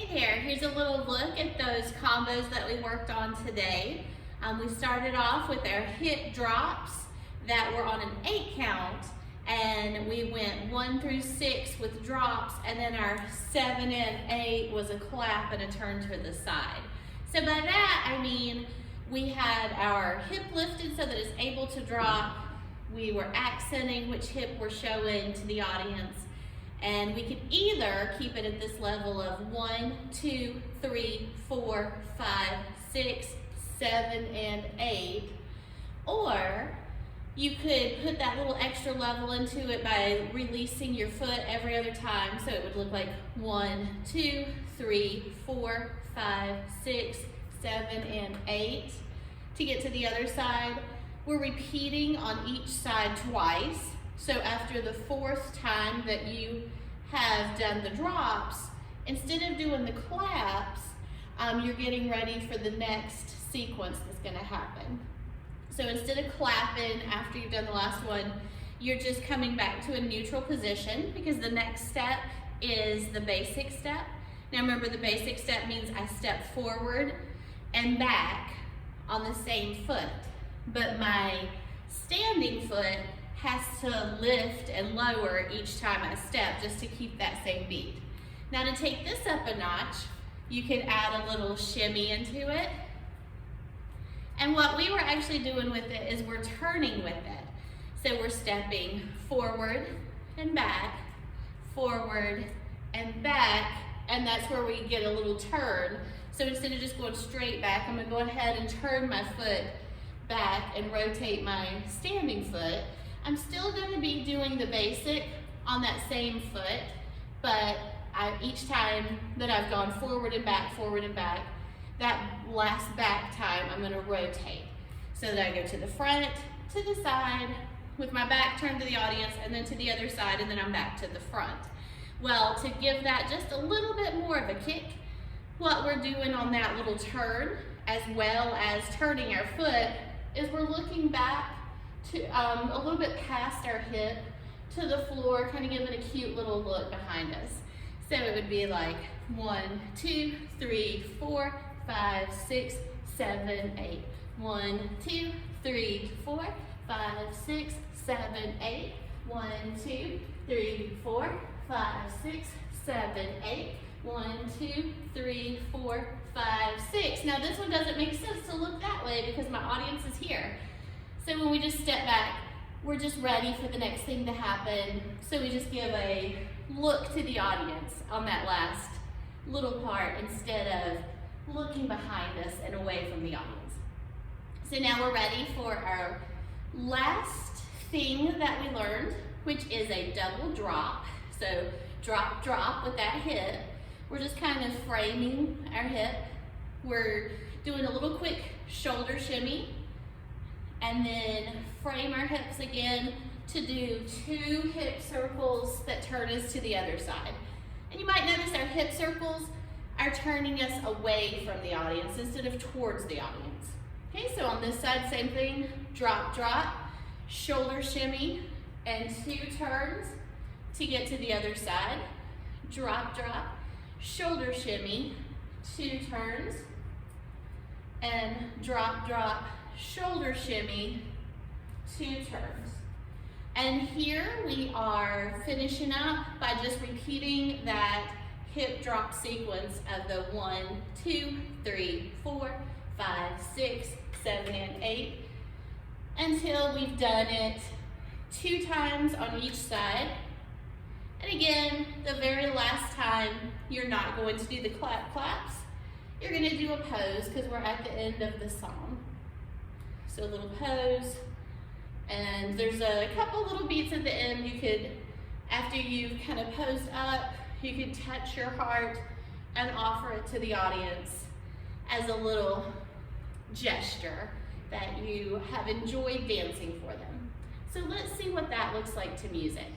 Hey there, here's a little look at those combos that we worked on today. We started off with our hip drops that were on an 8 count, and we went 1 through 6 with drops, and then our 7 and 8 was a clap and a turn to the side. So by that I mean we had our hip lifted so that it's able to drop. We were accenting which hip we're showing to the audience. And we could either keep it at this level of 1, 2, 3, 4, 5, 6, 7, and 8, or you could put that little extra level into it by releasing your foot every other time, so it would look like 1, 2, 3, 4, 5, 6, 7, and 8. To get to the other side, we're repeating on each side twice. So after the 4th time that you have done the drops, instead of doing the claps, you're getting ready for the next sequence that's going to happen. So instead of clapping after you've done the last one, you're just coming back to a neutral position, because the next step is the basic step. Now remember, the basic step means I step forward and back on the same foot, but my standing foot has to lift and lower each time I step just to keep that same beat. Now to take this up a notch, you could add a little shimmy into it. And what we were actually doing with it is we're turning with it. So we're stepping forward and back, and that's where we get a little turn. So instead of just going straight back, I'm gonna go ahead and turn my foot back and rotate my standing foot. I'm still going to be doing the basic on that same foot, but each time that I've gone forward and back, that last back time I'm going to rotate. So that I go to the front, to the side, with my back turned to the audience, and then to the other side, and then I'm back to the front. Well, to give that just a little bit more of a kick, what we're doing on that little turn, as well as turning our foot, is we're looking back to a little bit past our hip to the floor, kind of giving a cute little look behind us. So it would be like 1, 2, 3, 4, 5, 6, 7, 8. 1, 2, 3, 4, 5, 6, 7, 8. 1, 2, 3, 4, 5, 6, 7, 8. 1, 2, 3, 4, 5, 6. Now this one doesn't make sense to look that way because my audience is here. So when we just step back, we're just ready for the next thing to happen. So we just give a look to the audience on that last little part instead of looking behind us and away from the audience. So now we're ready for our last thing that we learned, which is a double drop. So drop, drop with that hip. We're just kind of framing our hip. We're doing a little quick shoulder shimmy, and then frame our hips again to do 2 hip circles that turn us to the other side. And you might notice our hip circles are turning us away from the audience instead of towards the audience. Okay, so on this side, same thing, drop, drop, shoulder shimmy, and 2 turns to get to the other side. Drop, drop, shoulder shimmy, 2 turns, and drop, drop, shoulder shimmy, 2 turns. And here we are finishing up by just repeating that hip drop sequence of the 1, 2, 3, 4, 5, 6, 7, and 8 until we've done it 2 times on each side. And again, the very last time, you're not going to do the clap claps. You're going to do a pose because we're at the end of the song. So a little pose, and there's a couple little beats at the end. You could, after you've kind of posed up, you could touch your heart and offer it to the audience as a little gesture that you have enjoyed dancing for them. So let's see what that looks like to music.